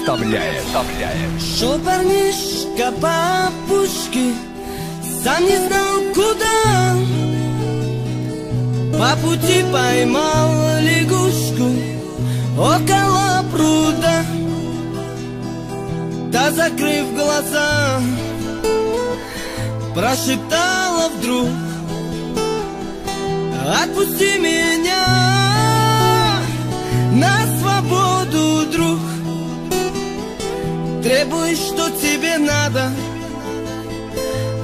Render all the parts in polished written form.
представляет. Шел парнишка по опушке, сам не знал куда. По пути поймал лягушку около пруда. Да, закрыв глаза, прошептала вдруг: отпусти меня на свободу, друг. Требуешь, что тебе надо,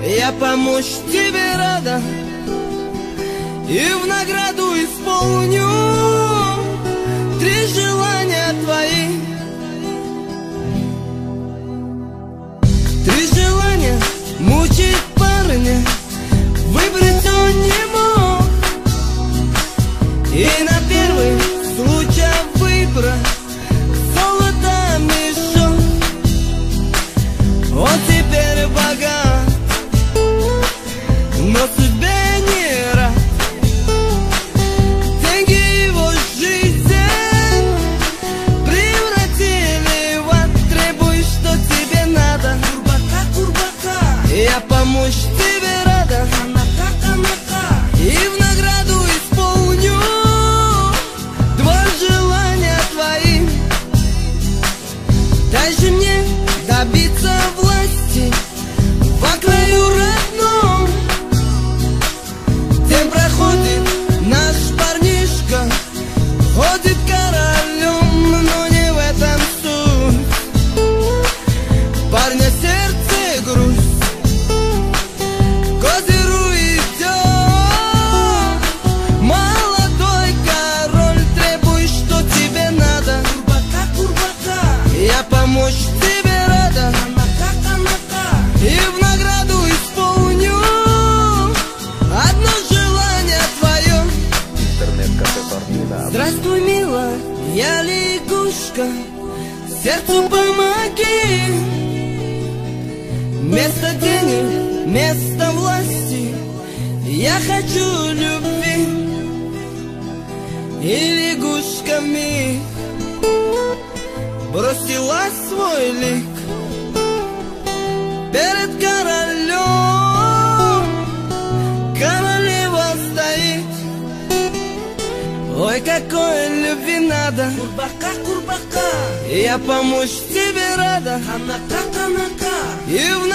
я помочь тебе рада, и в награду исполню 3 желания твои. 3 желания мучить парня, выбрать он не мог, и на первый случай выбрать золото мешок. Он теперь богат, но судьбе не рад. Деньги его жизнь превратили в ад. Требуй, что тебе надо, я помочь тебе рада, и в награду исполню 2 желания твои. Дай же мне добиться власти во краю родном. День проходит, наш парнишка ходит королем, но не в этом суть. Парня сердце грусть, к озеру идет молодой король. Требуй, что тебе надо, я помочь тебе рада, и в награду исполню 1 желание твое. Интернет-кафе Партнера. Здравствуй, мила, я лягушка, сердцу помоги. Вместо денег, вместо власти я хочу любви. И лягушка вмиг бросила свой лик перед королем. Королева стоит: ой, какой любви надо, я помочь тебе рада, и в